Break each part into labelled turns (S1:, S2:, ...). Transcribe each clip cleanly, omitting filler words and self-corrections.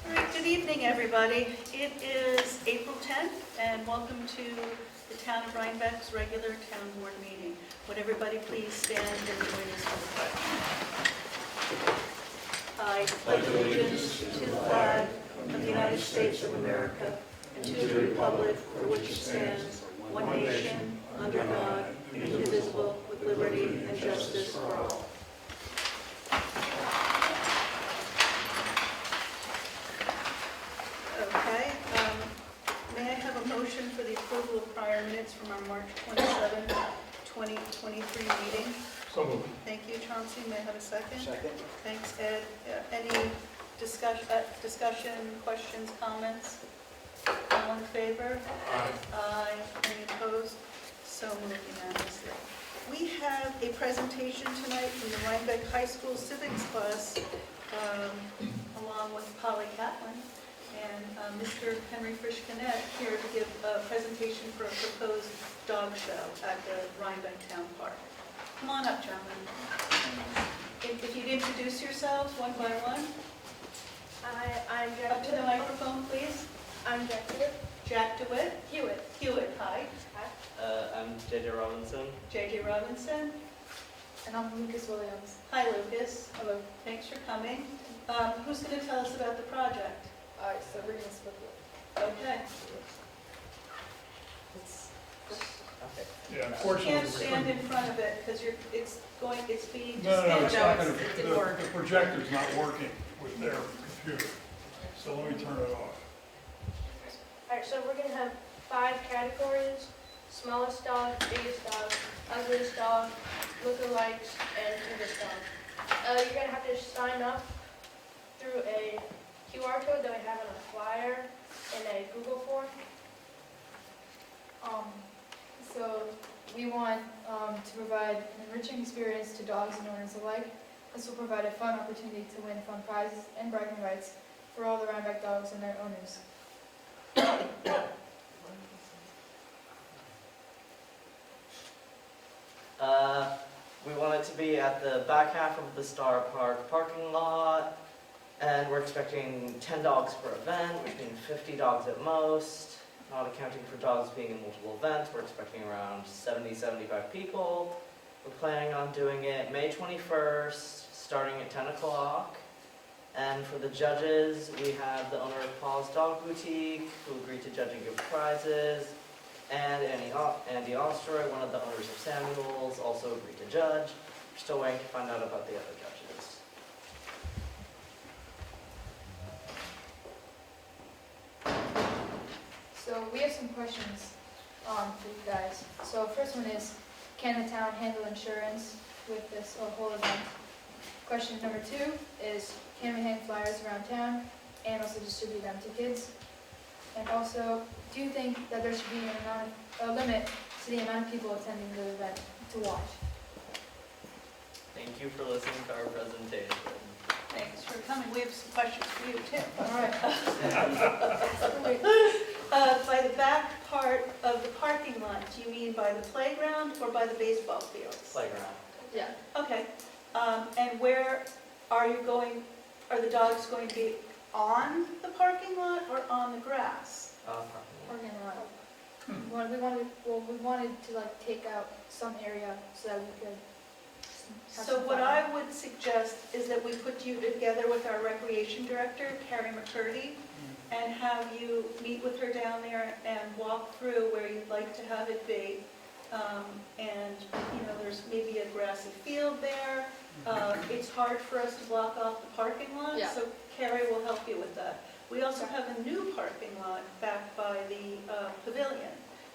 S1: All right, good evening, everybody. It is April 10th, and welcome to the Town of Rhinebeck's regular town board meeting. Would everybody please stand and join us for the pledge? I pledge allegiance to the flag of the United States of America and to the republic for which it stands, one nation, under God, indivisible, with liberty and justice for all. Okay, may I have a motion for the approval of prior minutes from our March 27, 2023 meeting?
S2: So moved.
S1: Thank you, Chauncey. May I have a second?
S3: Second.
S1: Thanks, Ed. Any discussion, questions, comments? All in favor?
S2: Aye.
S1: Aye. Any opposed? So moved unanimously. We have a presentation tonight from the Rhinebeck High School Civics class, along with Polly Catlin and Mr. Henry Frischkinet here to give a presentation for a proposed dog show at the Rhinebeck Town Park. Come on up, gentlemen. If you'd introduce yourselves one by one.
S4: I'm Jack.
S1: Up to the microphone, please.
S4: I'm Jack Hewitt.
S1: Jack DeWitt.
S4: Hewitt.
S1: Hewitt, hi.
S5: I'm JJ Robinson.
S1: JJ Robinson.
S4: And I'm Lucas Williams.
S1: Hi, Lucas.
S4: Hello.
S1: Thanks for coming. Who's going to tell us about the project?
S4: Alright, so we're gonna split it.
S1: Okay.
S5: Okay.
S2: Yeah,
S1: You
S2: unfortunately.
S1: can't
S2: we
S1: stand
S2: couldn't-
S1: in front of it because it's being
S2: No, it's
S1: just
S2: not
S4: No,
S2: gonna,
S4: it didn't work.
S2: the projector's not working with their computer. So let me turn it off.
S4: Alright, so we're gonna have 5 categories: smallest dog, biggest dog, ugliest dog, lookalikes, and cutest dog. You're gonna have to sign up through a QR code that we have on a flyer in a Google form.
S6: So we want to provide an enriching experience to dogs and owners alike. This will provide a fun opportunity to win fun prizes and bragging rights for all the Rhinebeck dogs and their owners.
S5: We want it to be at the back half of the Star Park parking lot, and we're expecting 10 dogs per event, which means 50 dogs at most. Not accounting for dogs being in multiple events, we're expecting around 70, 75 people. We're planning on doing it May 21st, starting at 10 o'clock. And for the judges, we have the owner of Paul's Dog Boutique, who agreed to judge and give prizes, and Andy Ostroy, one of the owners of Samuel's, also agreed to judge. We're still waiting to find out about the other judges.
S6: So we have some questions for you guys. So first one is, can the town handle insurance with this whole event? Question number 2 is, can we hang flyers around town and also distribute them to kids? And also, do you think that there should be a limit to the amount of people attending the event to watch?
S5: Thank you for listening to our presentation.
S1: Thanks for coming. We have some questions for you, too.
S6: All right.
S1: By the back part of the parking lot, do you mean by the playground or by the baseball fields?
S5: Playground.
S6: Yeah.
S1: Okay. And where are you going, are the dogs going to be on the parking lot or on the grass?
S5: Parking lot.
S6: Parking lot. We wanted to like take out some area so that we could have
S1: So
S6: some
S1: what
S6: fun.
S1: I would suggest is that we put you together with our recreation director, Carrie McCurdy, and have you meet with her down there and walk through where you'd like to have it be. And, there's maybe a grassy field there. It's hard for us to block off the parking lot,
S6: Yeah.
S1: so Carrie will help you with that. We also have a new parking lot back by the pavilion,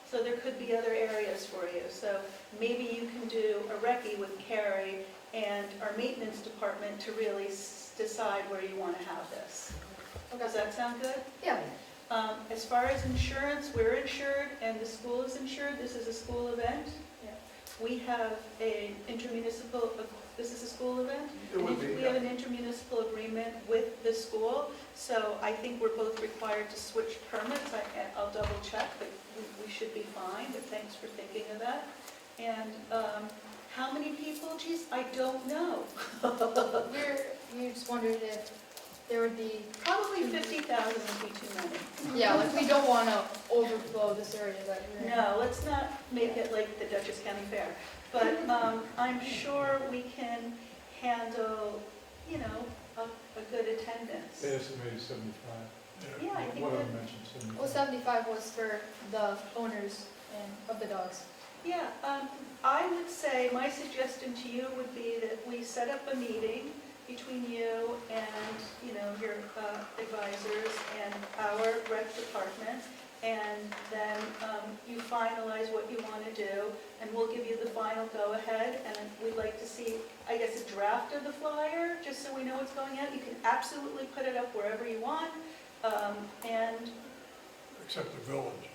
S1: so there could be other areas for you. So maybe you can do a recce with Carrie and our maintenance department to really decide where you want to have this. Does that sound good?
S6: Yeah.
S1: As far as insurance, we're insured and the school is insured. This is a school event.
S6: Yeah.
S1: We have an intermunicipal, this is a school event?
S2: It would be,
S1: We have an intermunicipal agreement with the school, so I think we're both required to switch permits. I'll double check, but we should be fine, but thanks for thinking of that. And how many people? Geez, I don't know.
S6: We just wondered if there would be,
S1: Probably 50,000 would be too many.
S6: yeah, like we don't want to overflow this area that we're in.
S1: No, let's not make it like the Dutchess County Fair. But I'm sure we can handle, you know, a good attendance.
S3: They estimated 75.
S1: Yeah, I think
S3: One of
S1: that,
S3: them mentioned 75.
S6: Well, 75 was for the owners and of the dogs.
S1: yeah, I would say, my suggestion to you would be that we set up a meeting between you and, you know, your advisors and our rec department, and then you finalize what you want to do, and we'll give you the final go-ahead, and we'd like to see, I guess, a draft of the flyer, just so we know what's going out. You can absolutely put it up wherever you want, and,
S2: Except the village.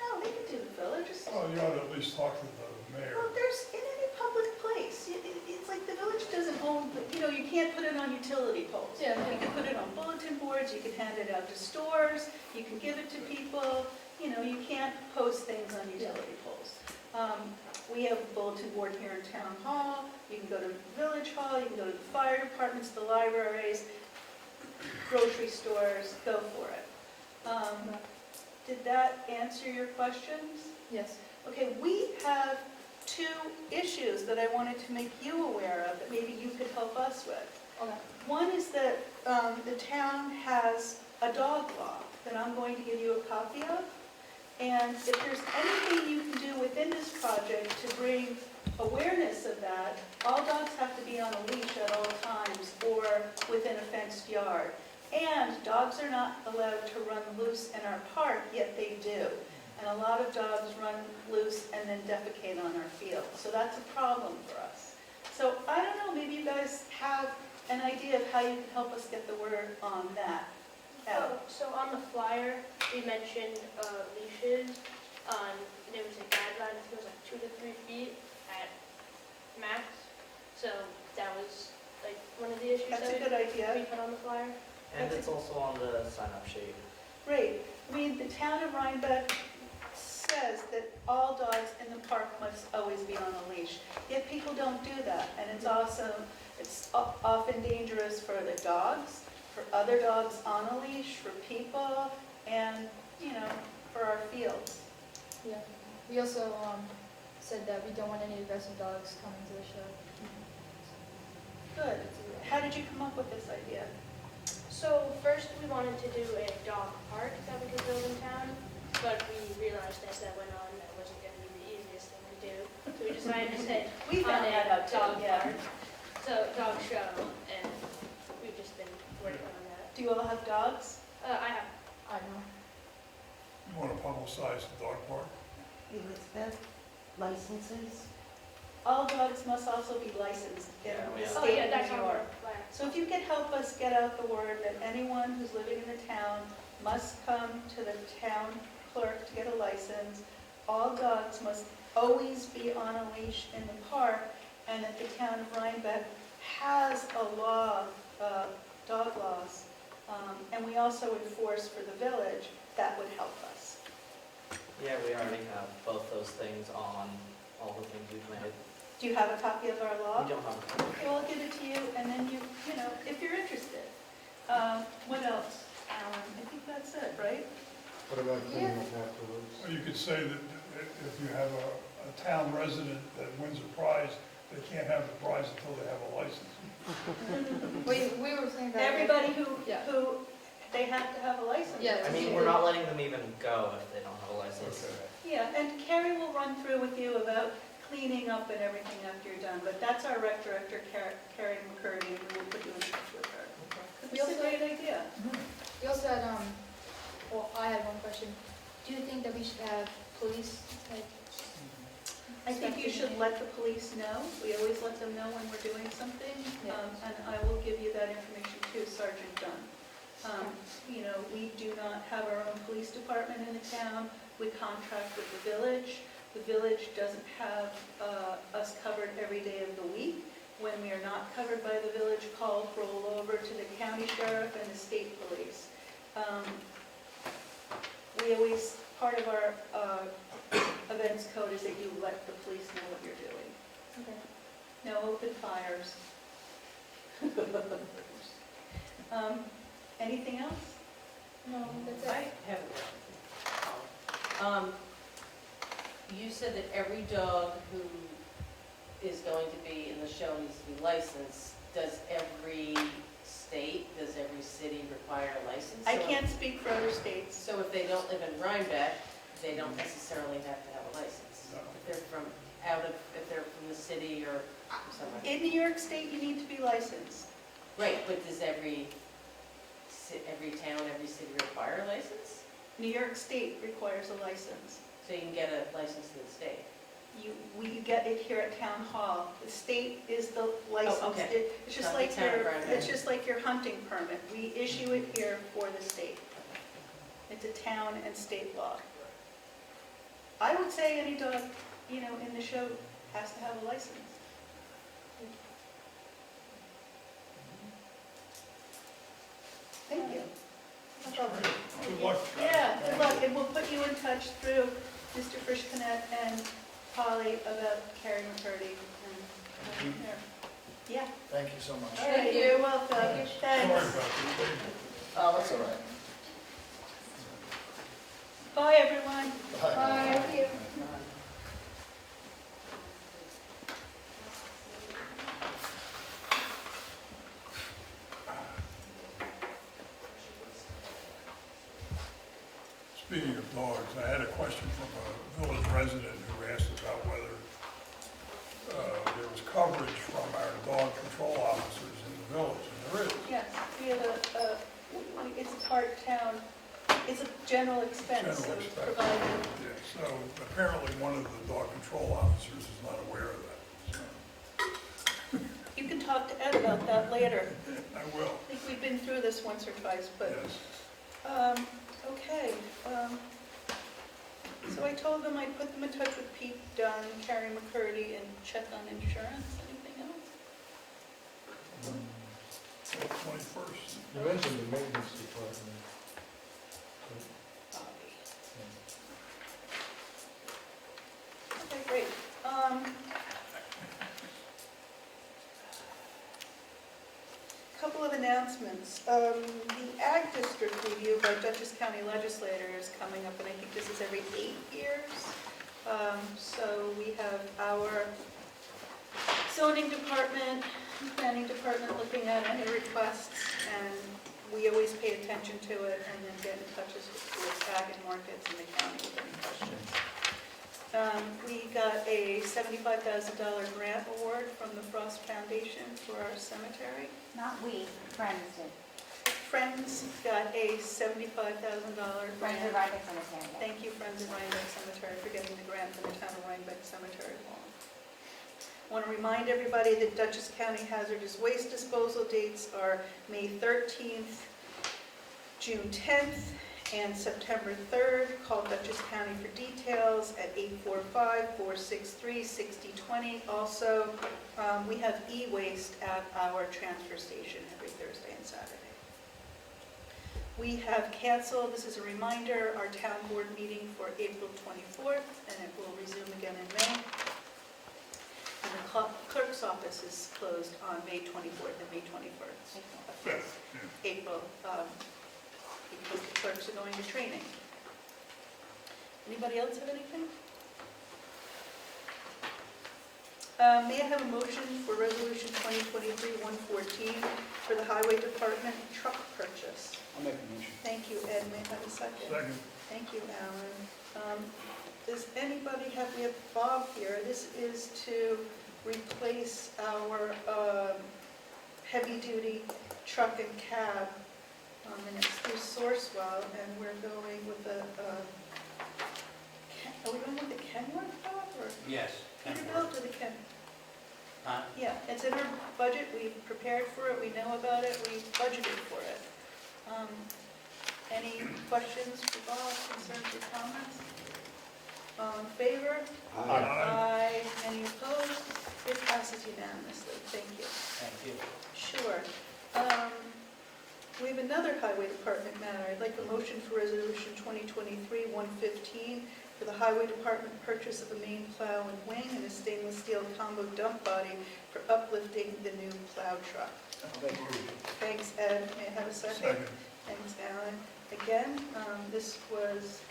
S1: no, they can do the village.
S2: Oh, you ought to at least talk to the mayor.
S1: Well, there's, in any public place, it's like the village doesn't own, you know, you can't put it on utility poles.
S6: Yeah.
S1: You can put it on bulletin boards, you can hand it out to stores, you can give it to people, you know, you can't post things on utility poles. We have a bulletin board here in Town Hall, you can go to Village Hall, you can go to the fire departments, the libraries, grocery stores, go for it. Did that answer your questions?
S6: Yes.
S1: Okay, we have two issues that I wanted to make you aware of that maybe you could help us with.
S6: Okay.
S1: One is that the town has a dog law that I'm going to give you a copy of. And if there's anything you can do within this project to bring awareness of that, all dogs have to be on a leash at all times or within a fenced yard. And dogs are not allowed to run loose in our park, yet they do. And a lot of dogs run loose and then defecate on our field. So that's a problem for us. So I don't know, maybe you guys have an idea of how you can help us get the word on that out.
S4: So on the flyer, we mentioned leashes on, there was a guideline, I think it was like 2 to 3 feet at max. So that was like one of the issues
S1: That's a
S4: that
S1: good idea.
S4: we put on the flyer.
S5: And it's also on the sign-up sheet.
S1: Great. I mean, the town of Rhinebeck says that all dogs in the park must always be on a leash. Yet people don't do that, and it's often dangerous for the dogs, for other dogs on a leash, for people, and, you know, for our fields.
S6: Yeah. We also said that we don't want any aggressive dogs coming to the show.
S1: Good. How did you come up with this idea?
S4: So first we wanted to do a dog park that we could build in town, but we realized as that went on that wasn't going to be the easiest thing to do. So we decided to say
S1: We found
S4: on
S1: that
S4: a
S1: out too,
S4: dog
S1: yeah.
S4: park, so dog show, and we've just been working on that.
S1: Do you all have dogs?
S4: I have.
S6: I know.
S2: You want to publicize the dog park?
S7: Elizabeth, licenses?
S1: All dogs must also be licensed in
S5: Yeah, we
S1: the
S5: have-
S4: Oh
S1: state
S4: yeah,
S1: of
S4: that's
S1: New
S4: on
S1: York.
S4: our flyer.
S1: So if you could help us get out the word that anyone who's living in the town must come to the town clerk to get a license. All dogs must always be on a leash in the park, and that the town of Rhinebeck has a law, dog laws. And we also enforce for the village, that would help us.
S5: Yeah, we already have both those things on all the things we've made.
S1: Do you have a copy of our law?
S5: We don't have a
S1: Okay, well, I'll give it to you, and then you know, if you're interested. What else, Alan? I think that's it, right?
S3: What about cleaning up afterwards?
S2: Or you could say that if you have a town resident that wins a prize, they can't have the prize until they have a license.
S6: We were saying that.
S1: Everybody
S6: Yeah.
S1: who, they have to have a license.
S6: Yeah.
S5: I mean, we're not letting them even go if they don't have a license.
S2: Okay.
S1: Yeah, and Carrie will run through with you about cleaning up and everything after you're done, but that's our rec director, Carrie McCurdy, and we will put you in touch with her. It's a great idea.
S6: We also had, well, I had one question. Do you think that we should have police, like,
S1: I think you should let the police know. We always let them know when we're doing something,
S6: Yeah.
S1: and I will give you that information too, Sergeant Dunn. You know, we do not have our own police department in the town. We contract with the village. The village doesn't have us covered every day of the week. When we are not covered by the village, calls roll over to the county sheriff and the state police. We always, part of our events code is that you let the police know what you're doing.
S6: okay.
S1: No open fires. Anything else?
S6: No, that's
S8: I
S6: it.
S8: have a question. You said that every dog who is going to be in the show needs to be licensed. Does every state, does every city require a license?
S1: I can't speak for other states.
S8: So if they don't live in Rhinebeck, they don't necessarily have to have a license?
S2: No.
S8: If they're from if they're from the city or somewhere?
S1: In New York State, you need to be licensed.
S8: Right, but does every town, every city require a license?
S1: New York State requires a license.
S8: So you can get a license to the state?
S1: We get it here at Town Hall. The state is the license.
S8: okay.
S1: It's just
S8: Not the
S1: like
S8: town of
S1: your,
S8: Rhinebeck.
S1: it's just like your hunting permit. We issue it here for the state. It's a town and state law. I would say any dog, in the show has to have a license. Thank you. That's all.
S2: Good luck.
S1: Yeah, good luck, and we'll put you in touch through Mr. Frischkinet and Polly about Carrie McCurdy. Yeah,
S9: Thank you so much.
S1: all right, you're welcome.
S2: Sorry
S1: Thanks.
S2: about this.
S9: Oh, that's all right.
S1: Bye, everyone.
S9: Bye.
S6: Thank you.
S2: Speaking of dogs, I had a question from a village resident who asked about whether there was coverage from our dog control officers in the village, and there is.
S1: Yes, we have it's a part-town, it's a general expense, so
S2: General
S1: it's
S2: expense.
S1: provided.
S2: Yeah, so apparently one of the dog control officers is not aware of that. So
S1: You can talk to Ed about that later.
S2: I will,
S1: I think we've been through this once or twice, but,
S2: yes.
S1: okay. So I told them I'd put them in touch with Pete Dunn, Carrie McCurdy, and check on insurance. Anything else?
S2: 21st.
S3: You mentioned the maintenance department.
S1: Okay, great. Couple of announcements. The Ag District review by Dutchess County legislator is coming up, and I think this is every 8 years. So we have our zoning department, planning department looking at any requests, and we always pay attention to it and then get in touch with Ag and Markets in the county with any questions. We got a $75,000 grant award from the Frost Foundation for our cemetery.
S7: Not we, Friends did.
S1: Friends got a $75,000
S7: Friends
S1: grant.
S7: of Rhinebeck Cemetery. Yeah.
S1: Thank you, Friends of Rhinebeck Cemetery, for getting the grant for the town of Rhinebeck Cemetery Lawn. I want to remind everybody that Dutchess County hazardous waste disposal dates are May 13th, June 10th, and September 3rd. Call Dutchess County for details at 845-463-6020. Also, we have e-waste at our transfer station every Thursday and Saturday. We have canceled, this is a reminder, our town board meeting for April 24th, and it will resume again in May. And the clerk's office is closed on May 24th and May 21st.
S2: Fifth, yeah.
S1: April, because the clerks are going to training. Anybody else have anything? May I have a motion for Resolution 2023-114 for the Highway Department truck purchase?
S9: I'll make a motion.
S1: Thank you, Ed. May I have a second?
S2: Second.
S1: Thank you, Alan. Does anybody have, we have Bob here. This is to replace our heavy-duty truck and cab. And it's through Sourcewell, and we're going with a, are we going with the Kenworth, Bob, or
S10: Yes.
S1: Peterbilt or the Ken?
S10: Huh?
S1: Yeah, it's in our budget, we prepared for it, we know about it, we budgeted for it. Any questions for Bob, concerns or comments? All in favor? Aye. Any opposed? It passes unanimously, thank you.
S10: Thank you.
S1: Sure. We have another Highway Department matter. I'd like a motion for Resolution 2023-115 for the Highway Department purchase of a main plow and wing and a stainless steel combo dump body for uplifting the new plow truck.
S2: Moved.
S1: Thanks, Ed. May I have a second?
S2: Second.
S1: Thanks, Alan. Again, this was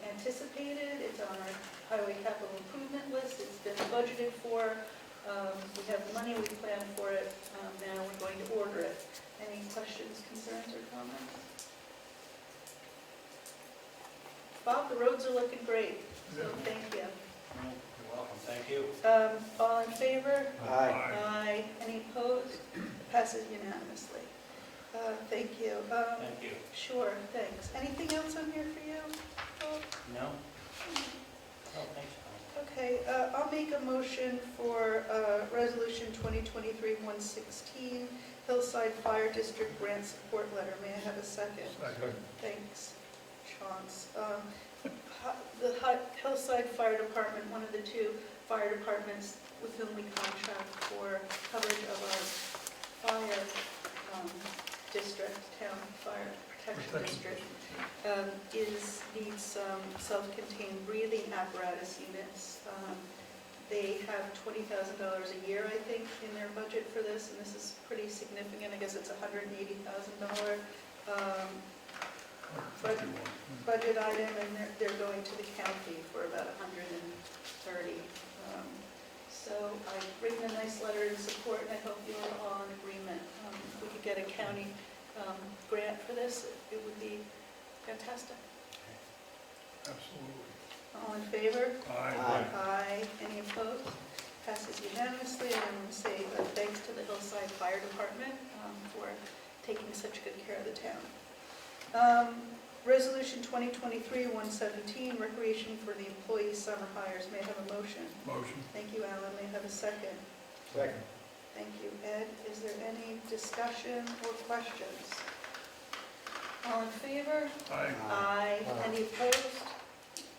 S1: anticipated. It's on our highway capital improvement list. It's been budgeted for. We have money, we planned for it. Now we're going to order it. Any questions, concerns, or comments? Bob, the roads are looking great, so thank you.
S9: You're welcome, thank you.
S1: All in favor?
S2: Aye.
S1: Aye. Any opposed? Passes unanimously. Thank you.
S9: Thank you.
S1: Sure, thanks. Anything else on here for you? Bob?
S9: No? Oh, thanks, Tom.
S1: Okay, I'll make a motion for Resolution 2023-116, Hillside Fire District Grant Support Letter. May I have a second?
S2: Second.
S1: Thanks, Chance. The Hillside Fire Department, one of the two fire departments with whom we contract for coverage of our fire district, town fire protection district, needs some self-contained breathing apparatus units. They have $20,000 a year, I think, in their budget for this, and this is pretty significant. I guess it's $180,000 budget item, and they're going to the county for about $130,000. So I've written a nice letter in support, and I hope you are all in agreement. If we could get a county grant for this, it would be fantastic.
S2: Absolutely.
S1: All in favor?
S2: Aye.
S1: Aye. Any opposed? Passes unanimously. And I want to say thanks to the Hillside Fire Department for taking such good care of the town. Resolution 2023-117, Recreation for the Employee Summer Hires. May I have a motion?
S2: Motion.
S1: Thank you, Alan. May I have a second?
S3: Second.
S1: Thank you, Ed. Is there any discussion or questions? All in favor?
S2: Aye.
S1: Aye. Any opposed?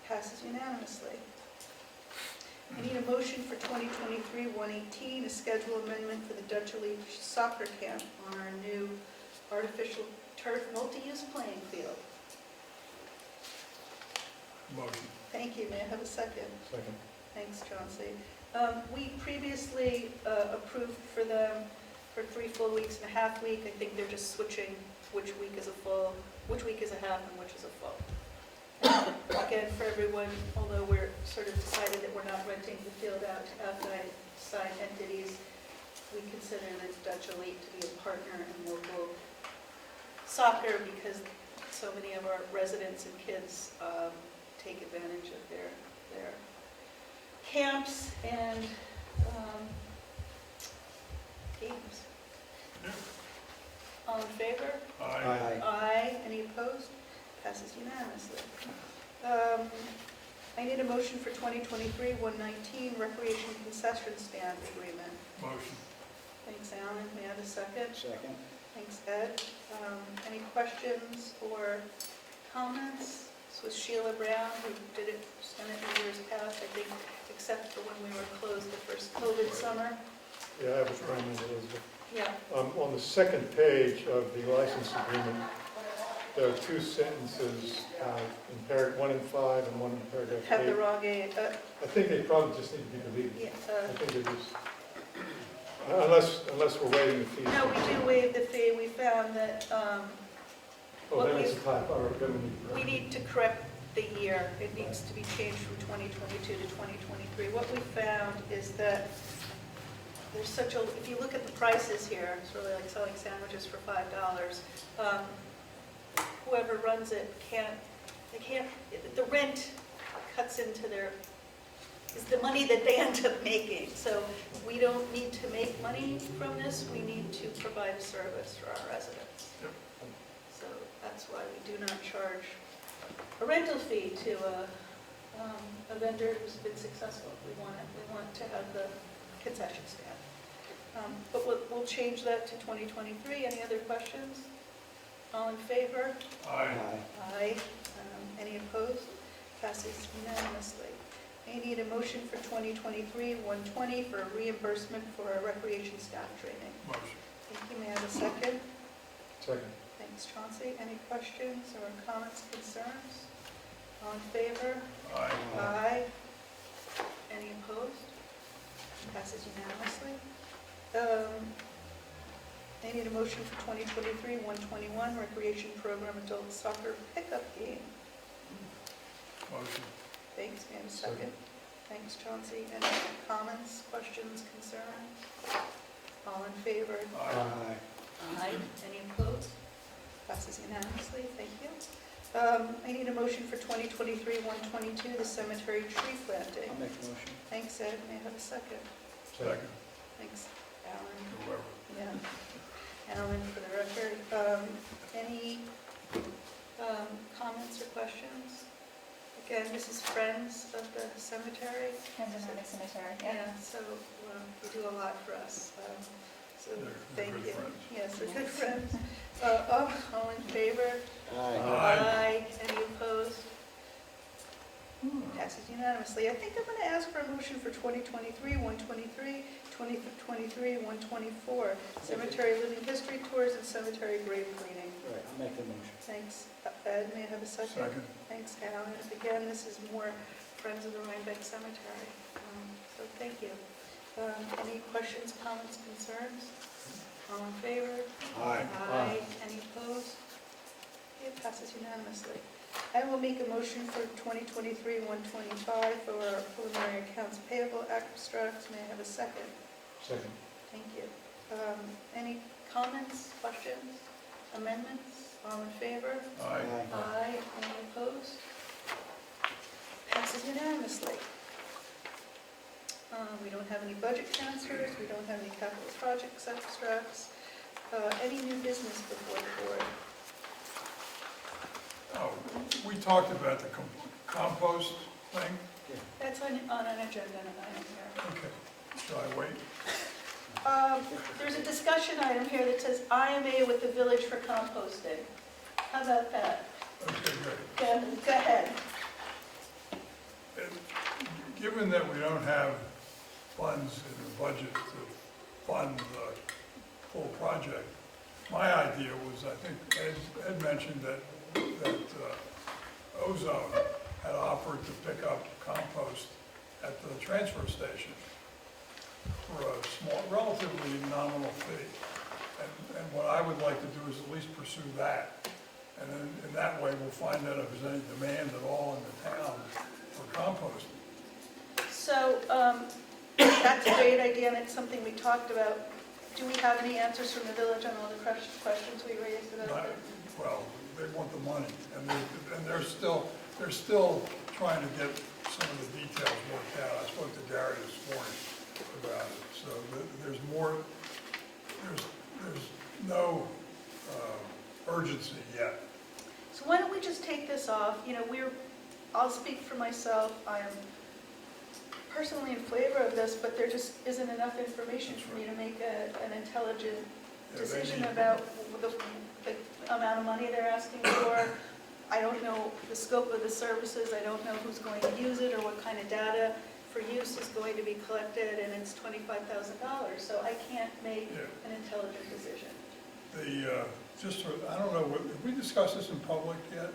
S1: Passes unanimously. I need a motion for 2023-118, a schedule amendment for the Dutch Elite Soccer Camp on our new artificial turf multi-use playing field.
S2: Motion.
S1: Thank you. May I have a second?
S3: Second.
S1: Thanks, Chauncey. We previously approved for them for 3 full weeks and a half week. I think they're just switching which week is a full, which week is a half, and which is a full. Again, for everyone, although we're sort of decided that we're not renting the field out to outside entities, we consider the Dutch Elite to be a partner in local soccer because so many of our residents and kids take advantage of their camps and games. All in favor?
S2: Aye.
S1: Aye. Any opposed? Passes unanimously. I need a motion for 2023-119 Recreation Concession Stand Agreement.
S2: Motion.
S1: Thanks, Alan. May I have a second?
S9: Second.
S1: Thanks, Ed. Any questions or comments? This was Sheila Brown, who did it, done it in years past, I think, except for when we were closed the first COVID summer.
S3: Yeah, I have a comment, Elizabeth.
S1: Yeah.
S3: On the second page of the license agreement, there are 2 sentences, one in 5 and one in paragraph 8.
S1: Have the wrong A.
S3: I think they probably just need to be deleted.
S1: Yeah,
S3: I think they just, unless we're waiving the fee.
S1: no, we do waive the fee. We found that
S3: Oh, then it's a typo.
S1: we need to correct the year. It needs to be changed from 2022 to 2023. What we found is that there's such a, if you look at the prices here, it's really like selling sandwiches for $5. Whoever runs it the rent cuts into is the money that they end up making. So we don't need to make money from this. We need to provide a service for our residents.
S2: Yep.
S1: So that's why we do not charge a rental fee to a vendor who's been successful. We want to have the concession stand. But we'll change that to 2023. Any other questions? All in favor?
S2: Aye.
S1: Aye. Any opposed? Passes unanimously. I need a motion for 2023-120 for reimbursement for our recreation staff training.
S2: Motion.
S1: Thank you. May I have a second?
S3: Second.
S1: Thanks, Chauncey. Any questions or comments, concerns? All in favor?
S2: Aye.
S1: Aye. Any opposed? Passes unanimously. I need a motion for 2023-121 Recreation Program Adult Soccer Pickup Game.
S2: Motion.
S1: Thanks, may I have a second? Thanks, Chauncey. Any comments, questions, concerns? All in favor?
S2: Aye.
S1: Aye. Any opposed? Passes unanimously, thank you. I need a motion for 2023-122, the cemetery tree planting.
S9: I'll make a motion.
S1: Thanks, Ed, may I have a second?
S2: Second.
S1: Thanks, Alan.
S2: Whoever.
S1: Yeah, Alan for the record. Any comments or questions? Again, this is Friends of the Cemetery.
S6: Friends of the Cemetery, yeah.
S1: Yeah, so you do a lot for us. So
S2: They're
S1: thank
S2: good
S1: you.
S2: friends.
S1: Yes, they're good friends. All in favor?
S2: Aye.
S1: Any opposed? Passes unanimously. I think I'm going to ask for a motion for 2023-123, 2023-124, cemetery living history tours and cemetery grave cleaning.
S9: Right, I'll make the motion.
S1: Thanks, Ed. May I have a second?
S2: Second.
S1: Thanks, Alan. Again, this is more Friends of the Rhinebeck Cemetery. So thank you. Any questions, comments, concerns? All in favor?
S2: Aye.
S1: Aye. Any opposed? It passes unanimously. I will make a motion for 2023-125 for our preliminary accounts payable abstracts. May I have a second?
S3: Second.
S1: Thank you. Any comments, questions, amendments? All in favor?
S2: Aye.
S1: Aye. Any opposed? Passes unanimously. We don't have any budget transfers, we don't have any capital projects abstracts. Any new business before the board?
S2: Oh, we talked about the compost thing.
S1: That's on an agenda item here.
S2: Okay, shall I wait?
S1: There's a discussion item here that says IMA with the village for composting. How about that?
S2: Okay, good.
S1: Go ahead.
S2: And given that we don't have funds in the budget to fund the full project, my idea was, I think Ed mentioned that Ozone had offered to pick up compost at the transfer station for a small, relatively nominal fee. And what I would like to do is at least pursue that. And then in that way, we'll find out if there's any demand at all in the town for composting.
S1: So that's a great idea, and it's something we talked about. Do we have any answers from the village on all the questions we raised about
S2: Not-
S1: it?
S2: Well, they want the money, and they're still trying to get some of the details worked out. I spoke to Gary this morning about it, so there's no urgency yet.
S1: So why don't we just take this off? You know, I'll speak for myself. I am personally in favor of this, but there just isn't enough information for me to make an intelligent decision about the amount of money they're asking for. I don't know the scope of the services. I don't know who's going to use it or what kind of data for use is going to be collected, and it's $25,000. So I can't make an intelligent decision.
S2: I don't know, have we discussed this in public yet?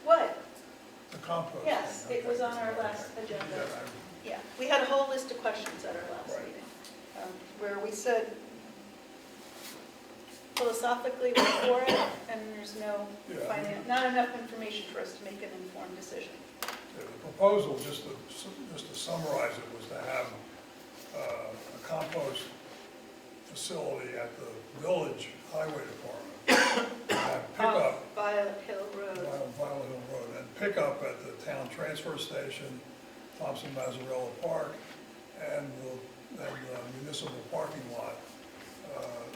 S1: What?
S2: The compost?
S1: Yes,
S2: thing?
S1: it was on our last agenda. Yeah, we had a whole list of questions at our last
S2: Right.
S1: meeting, where we said philosophically we're for it, and there's not enough information for us to make an informed decision.
S2: The proposal, just to summarize it, was to have a compost facility at the village highway department. Have pickup,
S1: Violet Hill Road.
S2: Violet Hill Road, and pick up at the town transfer station, Thompson Mazzarella Park, and the municipal parking lot.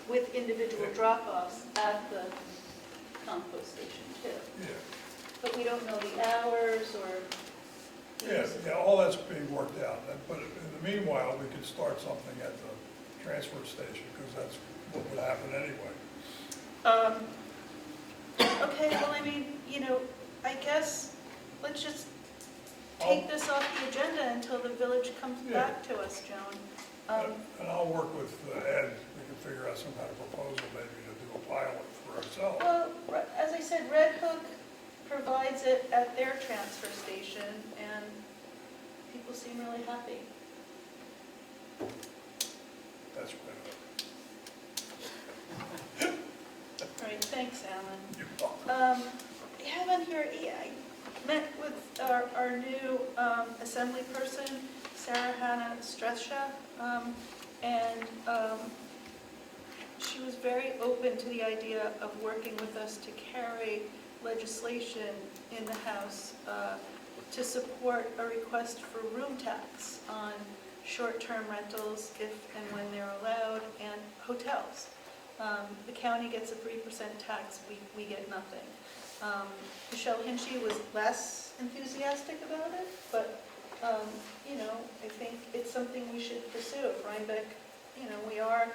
S1: With individual drop-offs at the compost station too.
S2: Yeah,
S1: But we don't know the hours or.
S2: yeah, all that's being worked out. But in the meanwhile, we could start something at the transfer station, because that's what would happen anyway.
S1: Okay, well, I mean, I guess let's just take this off the agenda until the village comes back to us, Joan.
S2: And I'll work with Ed, we can figure out some kind of proposal maybe to do a pilot for ourselves.
S1: Well, as I said, Red Hook provides it at their transfer station, and people seem really happy.
S2: That's right.
S1: All right, thanks, Alan.
S2: You're welcome.
S1: I have on here, I met with our new assembly person, Sarah Hannah Stresha, and she was very open to the idea of working with us to carry legislation in the House to support a request for room tax on short-term rentals if and when they're allowed, and hotels. The county gets a 3% tax, we get nothing. Michelle Hinchy was less enthusiastic about it, but, you know, I think it's something we should pursue. Rhinebeck, you know, we are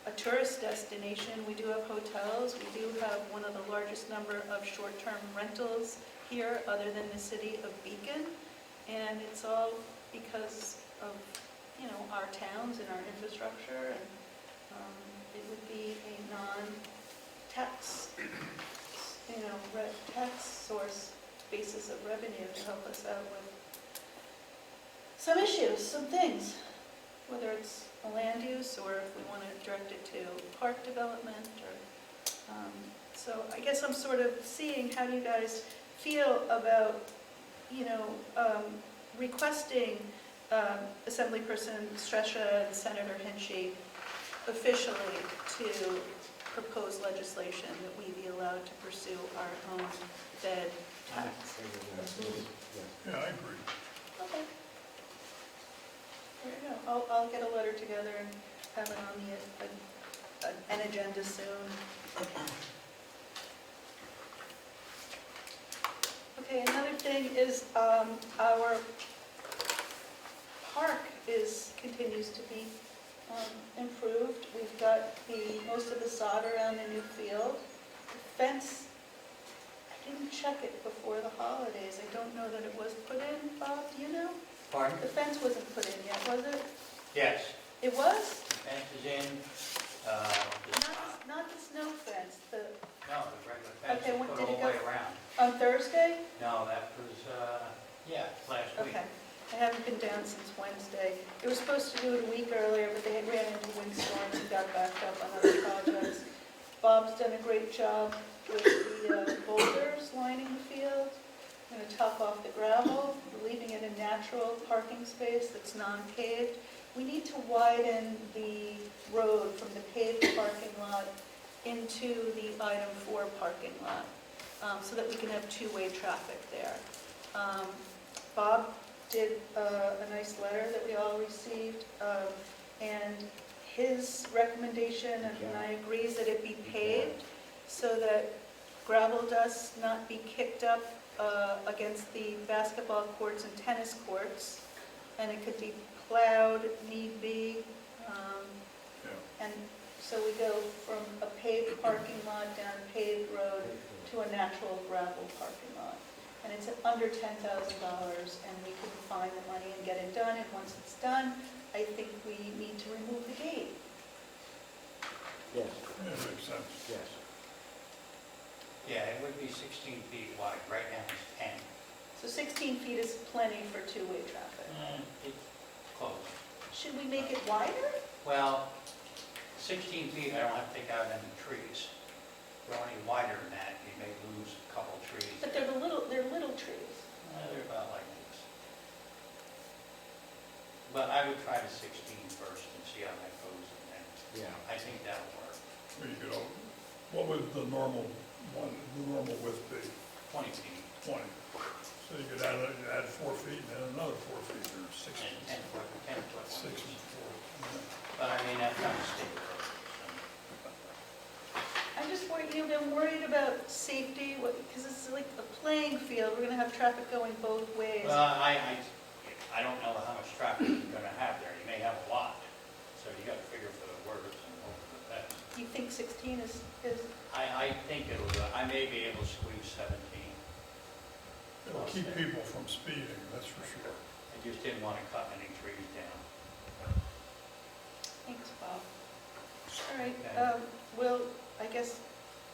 S1: a tourist destination. We do have hotels. We do have one of the largest number of short-term rentals here, other than the city of Beacon. And it's all because of, you know, our towns and our infrastructure, and it would be a non-tax, you know, tax source basis of revenue to help us out with some issues, some things, whether it's a land use or if we want to direct it to park development, or so I guess I'm sort of seeing how you guys feel about, you know, requesting Assemblyperson Stresha and Senator Hinchy officially to propose legislation that we be allowed to pursue our own bed tax.
S2: Yeah, I agree.
S1: Okay. There you go. I'll get a letter together and have it on an agenda soon. Okay, another thing is our park continues to be improved. We've got most of the sod around the new field. The fence, I didn't check it before the holidays. I don't know that it was put in. Bob, do you know?
S9: Pardon?
S1: The fence wasn't put in yet, was it?
S9: Yes,
S1: It was?
S9: fence is in,
S1: Not the snow fence,
S9: no, the regular fence
S1: Okay,
S9: is
S1: when
S9: put
S1: did
S9: all
S1: it
S9: the way
S1: go?
S9: around.
S1: on Thursday?
S9: No, that was, yeah, last week.
S1: Okay. I haven't been down since Wednesday. They were supposed to do it a week earlier, but they ran into windstorms and got backed up on other projects. Bob's done a great job with the boulders lining the field. Going to top off the gravel, leaving it a natural parking space that's non-paved. We need to widen the road from the paved parking lot into the item 4 parking lot, so that we can have two-way traffic there. Bob did a nice letter that we all received, and his recommendation, and I agree, is that it be paved so that gravel dust not be kicked up against the basketball courts and tennis courts, and it could be plowed if need be. And so we go from a paved parking lot down a paved road to a natural gravel parking lot. And it's under $10,000, and we can find the money and get it done. And once it's done, I think we need to remove the gate.
S3: Yes,
S2: Yeah, it makes sense.
S3: yes.
S9: Yeah, it would be 16 feet wide, right now it's 10.
S1: So 16 feet is plenty for two-way traffic.
S9: It's close.
S1: Should we make it wider?
S9: Well, 16 feet, I don't have to take out any trees. Going any wider than that, you may lose a couple trees.
S1: But they're little trees.
S9: They're about like this. But I would try the 16 first and see how that goes, and then
S3: Yeah.
S9: I think that'll work.
S2: Well, you could, what would the normal width be?
S9: 20 feet
S2: 20. So you could add 4 feet and then another 4 feet, or 6
S9: and
S2: feet.
S9: 10 foot, 10 foot.
S2: 6 and 4.
S9: But I mean, that's not a state road.
S1: I'm just worried, I'm worried about safety, because it's like a playing field. We're going to have traffic going both ways.
S9: Well, I don't know how much traffic you're gonna have there. You may have a lot, so you gotta figure for the worst and hope for the best.
S1: You think 16 is
S9: I think I may be able to squeeze 17.
S2: It'll keep people from speeding, that's for sure.
S9: I just didn't want to cut any trees down.
S1: Thanks, Bob. All right,
S9: Okay.
S1: well, I guess,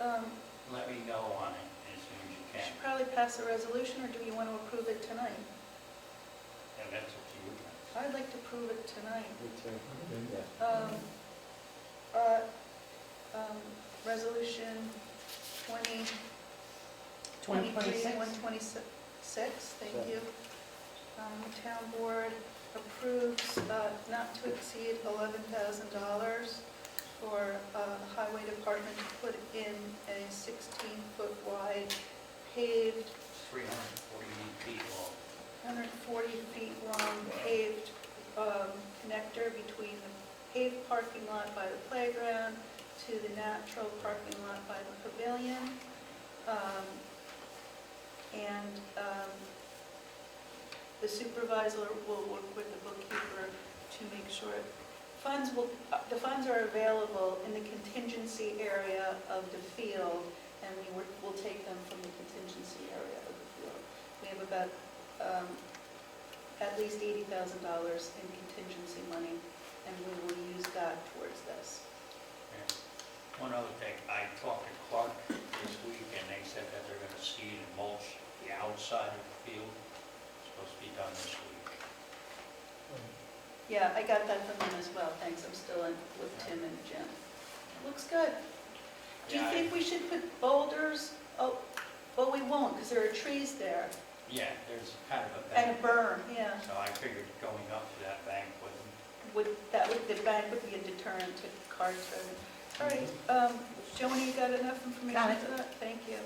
S9: Let me know on it as soon as you can.
S1: Should probably pass a resolution, or do you want to approve it tonight?
S9: And that's up to you.
S1: I'd like to approve it tonight.
S3: Me too. Yeah.
S1: Resolution 126, thank you. The town board approves not to exceed $11,000 for the highway department to put in a 16-foot wide paved,
S9: 340 feet long.
S1: 140 feet long paved connector between the paved parking lot by the playground to the natural parking lot by the pavilion. The supervisor will work with the bookkeeper to make sure the funds are available in the contingency area of the field, and we'll take them from the contingency area of the field. We have about at least $80,000 in contingency money, and we will use that towards this.
S9: Yeah. One other thing, I talked to Clark this week, and they said that they're going to seed and mulch the outside of the field. It's supposed to be done this week.
S1: Yeah, I got that from them as well, thanks. I'm still in with Tim and Jim. Looks good. Do you
S9: Yeah,
S1: think we should put boulders? Oh, well, we won't, because there are trees there,
S9: Yeah, there's kind of a
S1: and a
S9: bank,
S1: berm, yeah.
S9: so I figured going up to that bank with
S1: The bank would be a deterrent to car traffic. All right, Joni, you got enough information
S7: Got it.
S1: for that? Thank you.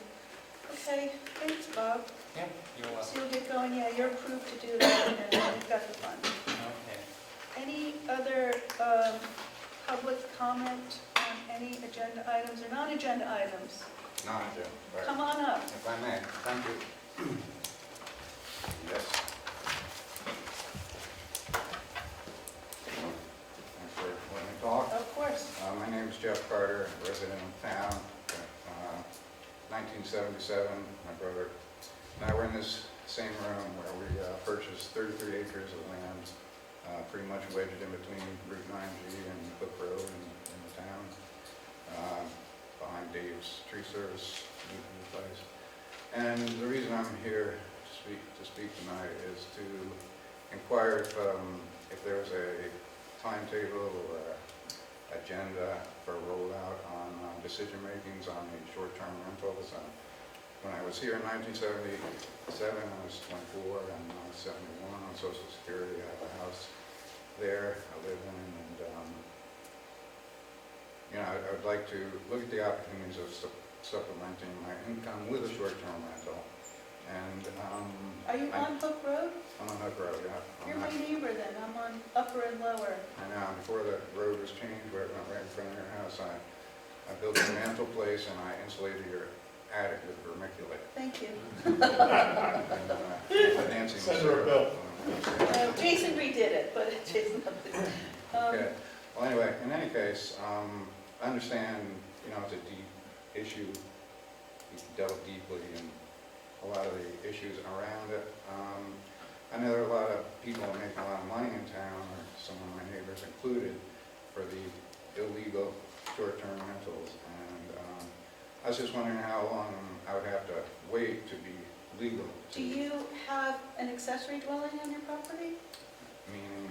S1: Okay, thanks, Bob.
S9: Yeah, you're
S1: So
S9: welcome.
S1: you'll get going, yeah, you're approved to do that, and we've got the funds.
S9: Okay.
S1: Any other public comment on any agenda items or non-agenda items?
S10: No, I do, but
S1: Come on up.
S10: if I may, thank you. Yes. Thanks for letting me talk.
S1: Of course.
S10: My name is Jeff Carter, resident of town. 1977, my brother and I were in this same room where we purchased 33 acres of land, pretty much wedged in between Route 9G and Cook Road in the town, behind Dave's Tree Service place. And the reason I'm here to speak tonight is to inquire if there's a timetable or agenda for rollout on decision makings on the short-term rentals. When I was here in 1977, I was 24, and I was 71 on Social Security. I have a house there I live in, and I would like to look at the opportunities of supplementing my income with a short-term rental. And
S1: Are you on Hook Road?
S10: I'm on Hook Road, yeah.
S1: You're my neighbor then. I'm on Upper and Lower.
S10: I know, before the road was changed, where it went right in front of your house, I built a mantle place and I insulated your attic with vermiculite.
S1: Thank you.
S10: And, Nancy was
S3: Send her a bill.
S1: Jason redid it, but Jason loved it.
S10: Okay, well, anyway, in any case, I understand, it's a deep issue. You delve deeply in a lot of the issues around it. I know there are a lot of people making a lot of money in town, or some of my neighbors included, for the illegal short-term rentals. And I was just wondering how long I would have to wait to be legal.
S1: Do you have an accessory dwelling on your property?
S10: Meaning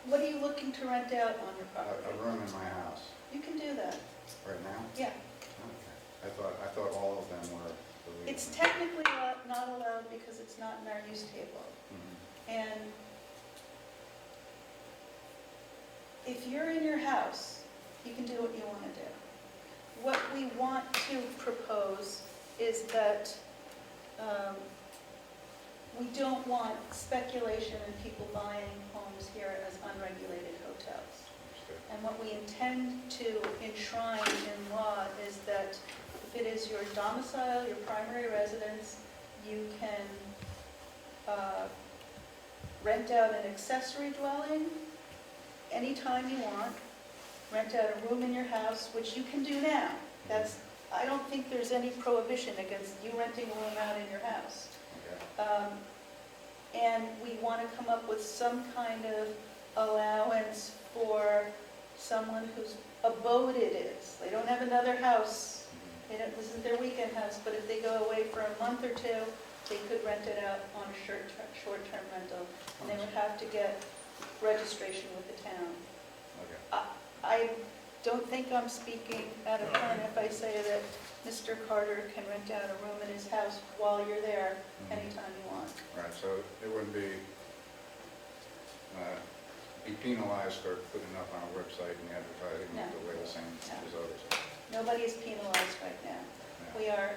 S1: What are you looking to rent out on your property?
S10: a room in my house
S1: You can do that,
S10: right now?
S1: yeah.
S10: Okay. I thought all of them were illegal.
S1: It's technically not allowed because it's not in our use table.
S10: Mhm.
S1: And if you're in your house, you can do what you want to do. What we want to propose is that we don't want speculation and people buying homes here as unregulated hotels.
S10: Understood.
S1: And what we intend to enshrine in law is that if it is your domicile, your primary residence, you can rent out an accessory dwelling anytime you want, rent out a room in your house, which you can do now. I don't think there's any prohibition against you renting a room out in your house.
S10: Okay.
S1: And we want to come up with some kind of allowance for someone whose abode it is. They don't have another house This isn't their weekend house, but if they go away for a month or two, they could rent it out on a short-term rental, and they would have to get registration with the town.
S10: Okay.
S1: I don't think I'm speaking out of turn if I say that Mr. Carter can rent out a room in his house while you're there anytime you want.
S10: Right, so it wouldn't be penalized for putting up on a website and advertising
S1: No.
S10: the way the same
S1: No.
S10: as others.
S1: Nobody is penalized right now.
S10: Yeah.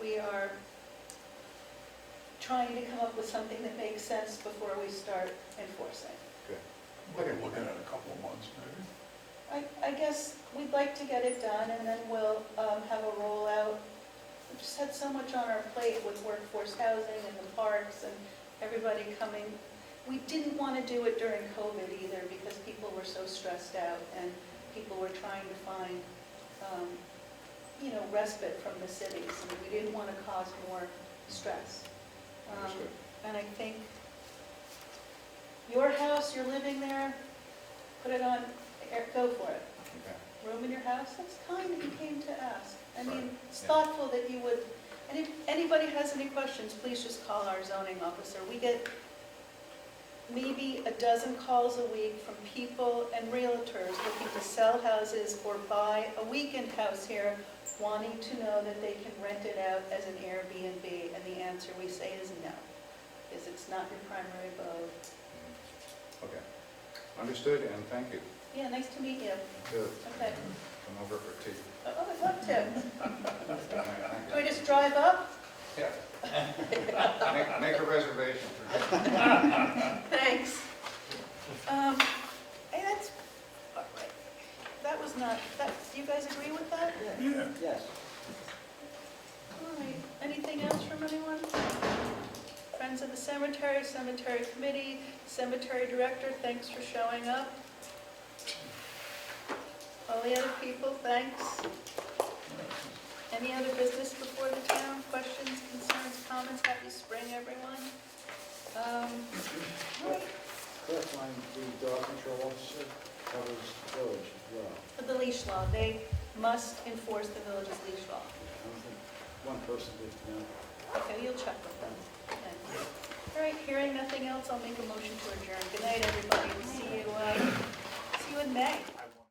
S1: We are trying to come up with something that makes sense before we start enforcing.
S2: We're looking at a couple of months, maybe.
S1: I guess we'd like to get it done, and then we'll have a rollout. We've just had so much on our plate with workforce housing and the parks and everybody coming. We didn't want to do it during COVID either, because people were so stressed out, and people were trying to find, respite from the cities, and we didn't want to cause more stress.
S10: Understood.
S1: And I think your house, you're living there, put it on, go for it.
S10: Okay.
S1: Room in your house, that's kind that you came to ask. I mean,
S10: Right,
S1: it's
S10: yeah.
S1: thoughtful that you would, and if anybody has any questions, please just call our zoning officer. We get maybe a dozen calls a week from people and realtors looking to sell houses or buy a weekend house here, wanting to know that they can rent it out as an Airbnb, and the answer we say is no, because it's not your primary abode.
S10: Okay. Understood, and thank you.
S1: Yeah, nice to meet you.
S10: Good.
S1: Okay.
S10: Come over for tea.
S1: Oh, I'd love to.
S10: Thank
S1: Do I
S10: you.
S1: just drive up?
S10: Yeah. Make a reservation for
S1: Thanks. Hey, that's, all right. That was not, do you guys agree with that?
S2: Yeah.
S11: Yes.
S1: All right, anything else from anyone? Friends of the Cemetery, Cemetery Committee, Cemetery Director, thanks for showing up. All the other people, thanks. Any other business before the town? Questions, concerns, comments? Happy spring, everyone. All right,
S11: Clarifying, the dog control officer covers the village as well.
S1: for the leash law, they must enforce the village's leash law.
S11: I don't think one person did, no.
S1: Okay, you'll check with them. Thanks. All right, hearing nothing else, I'll make a motion to adjourn. Good night, everybody. See you in May.